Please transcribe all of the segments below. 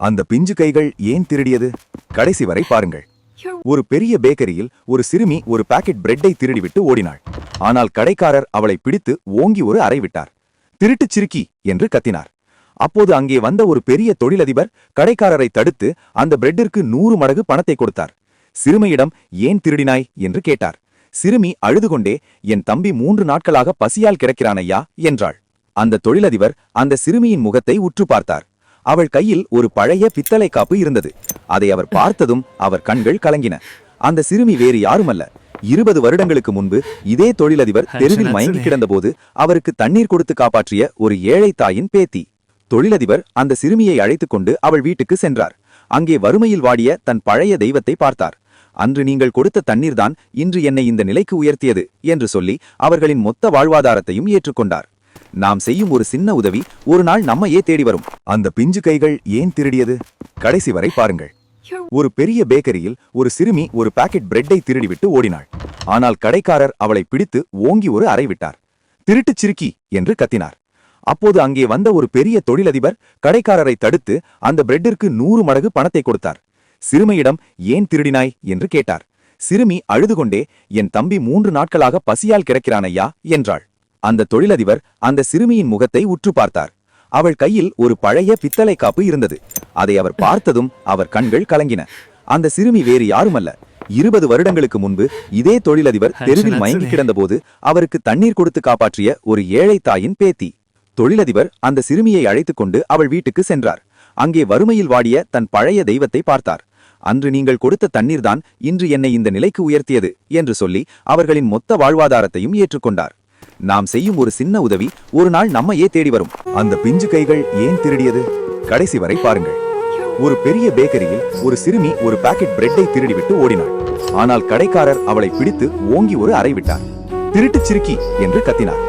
அந்த பிஞ்சு கைகள் ஏன் திருடியது? கடைசி வரை பாருங்கள். ஒரு பெரிய பேக்கரியில் ஒரு சிறுமி ஒரு பாக்கெட் பிரெட்டை திருடிவிட்டு ஓடினாள். ஆனால் கடைக்காரர் அவளை பிடித்து ஓங்கி ஒரு அறை விட்டார். திருட்டுச் சிறுக்கி என்று கத்தினார். அப்போது அங்கே வந்த ஒரு பெரிய தொழிலதிபர் கடைக்காரரை தடுத்து அந்த பிரெட்டிற்கு 100 மடங்கு பணத்தை கொடுத்தார். சிறுமியிடம் ஏன் திருடினாய் என்று கேட்டார். சிறுமி அழுதுகொண்டே, என் தம்பி 3 நாட்களாக பசியால் கிடக்கிறானையா என்றாள். அந்த தொழிலதிபர் அந்த சிறுமியின் முகத்தை உற்று பார்த்தார். அவள் கையில் ஒரு பழைய பித்தளை காப்பு இருந்தது. அதை அவர் பார்த்ததும் அவர் கண்கள் கலங்கின. அந்த சிறுமி வேறு யாருமல்ல, 20 வருடங்களுக்கு முன்பு இதே தொழிலதிபர் தெருவில் மயங்கி கிடந்தபோது அவருக்கு தண்ணீர் கொடுத்து காப்பாற்றிய ஒரு ஏழை தாயின் பேத்தி. தொழிலதிபர் அந்த சிறுமியை அழைத்துக் கொண்டு அவள் வீட்டுக்கு சென்றார். அங்கே வறுமையில் வாடிய தன் பழைய தெய்வத்தை பார்த்தார். அன்று நீங்கள் கொடுத்த தண்ணீர்தான் இன்று என்னை இந்த நிலைக்கு உயர்த்தியது என்று சொல்லி அவர்களின் மொத்த வாழ்வாதாரத்தையும் ஏற்றுக்கொண்டார். நாம் செய்யும் ஒரு சின்ன உதவி ஒரு நாள் நம்மையே தேடி வரும். அந்த பிஞ்சு கைகள் ஏன் திருடியது? கடைசி வரை பாருங்கள். ஒரு பெரிய பேக்கரியில் ஒரு சிறுமி ஒரு பாக்கெட் பிரெட்டை திருடிவிட்டு ஓடினாள். ஆனால் கடைக்காரர் அவளை பிடித்து ஓங்கி ஒரு அறை விட்டார். திருட்டுச் சிறுக்கி என்று கத்தினார். அப்போது அங்கே வந்த ஒரு பெரிய தொழிலதிபர் கடைக்காரரை தடுத்து அந்த பிரெட்டிற்கு 100 மடங்கு பணத்தை கொடுத்தார். சிறுமியிடம் ஏன் திருடினாய் என்று கேட்டார். சிறுமி அழுதுகொண்டே, என் தம்பி 3 நாட்களாக பசியால் கிடக்கிறானையா என்றாள். அந்த தொழிலதிபர் அந்த சிறுமியின் முகத்தை உற்று பார்த்தார். அவள் கையில் ஒரு பழைய பித்தளை காப்பு இருந்தது. அதை அவர் பார்த்ததும் அவர் கண்கள் கலங்கின. அந்த சிறுமி வேறு யாருமல்ல, 20 வருடங்களுக்கு முன்பு இதே தொழிலதிபர் தெருவில் மயங்கி கிடந்தபோது அவருக்கு தண்ணீர் கொடுத்து காப்பாற்றிய ஒரு ஏழை தாயின் பேத்தி. தொழிலதிபர் அந்த சிறுமியை அழைத்துக் கொண்டு அவள் வீட்டுக்கு சென்றார். அங்கே வறுமையில் வாடிய தன் பழைய தெய்வத்தை பார்த்தார். அன்று நீங்கள் கொடுத்த தண்ணீர்தான் இன்று என்னை இந்த நிலைக்கு உயர்த்தியது என்று சொல்லி அவர்களின் மொத்த வாழ்வாதாரத்தையும் ஏற்றுக்கொண்டார். நாம் செய்யும் ஒரு சின்ன உதவி ஒரு நாள் நம்மையே தேடி வரும். அந்த பிஞ்சு கைகள் ஏன் திருடியது? கடைசி வரை பாருங்கள். ஒரு பெரிய பேக்கரியில் ஒரு சிறுமி ஒரு பாக்கெட் பிரெட்டை திருடிவிட்டு ஓடினாள். ஆனால் கடைக்காரர் அவளை பிடித்து ஓங்கி ஒரு அறை விட்டார். திருட்டுச் சிறுக்கி என்று கத்தினார்.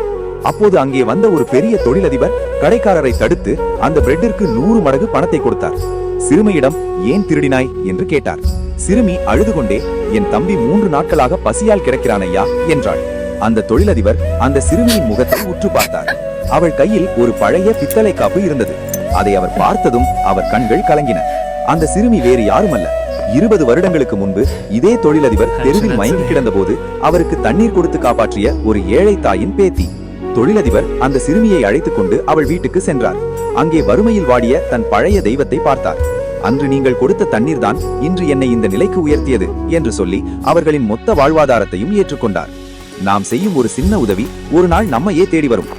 அப்போது அங்கே வந்த ஒரு பெரிய தொழிலதிபர் கடைக்காரரை தடுத்து அந்த பிரெட்டிற்கு 100 மடங்கு பணத்தை கொடுத்தார். சிறுமியிடம் ஏன் திருடினாய் என்று கேட்டார். சிறுமி அழுதுகொண்டே, என் தம்பி 3 நாட்களாக பசியால் கிடக்கிறானையா என்றாள். அந்த தொழிலதிபர் அந்த சிறுமியின் முகத்தை உற்று பார்த்தார். அவள் கையில் ஒரு பழைய பித்தளை காப்பு இருந்தது. அதை அவர் பார்த்ததும் அவர் கண்கள் கலங்கின. அந்த சிறுமி வேறு யாருமல்ல, 20 வருடங்களுக்கு முன்பு இதே தொழிலதிபர் தெருவில் மயங்கி கிடந்தபோது அவருக்கு தண்ணீர் கொடுத்து காப்பாற்றிய ஒரு ஏழை தாயின் பேத்தி. தொழிலதிபர் அந்த சிறுமியை அழைத்துக் கொண்டு அவள் வீட்டுக்கு சென்றார். அங்கே வறுமையில் வாடிய தன் பழைய தெய்வத்தை பார்த்தார். அன்று நீங்கள் கொடுத்த தண்ணீர்தான் இன்று என்னை இந்த நிலைக்கு உயர்த்தியது என்று சொல்லி அவர்களின் மொத்த வாழ்வாதாரத்தையும் ஏற்றுக்கொண்டார். நாம் செய்யும் ஒரு சின்ன உதவி ஒரு நாள் நம்மையே தேடி வரும்.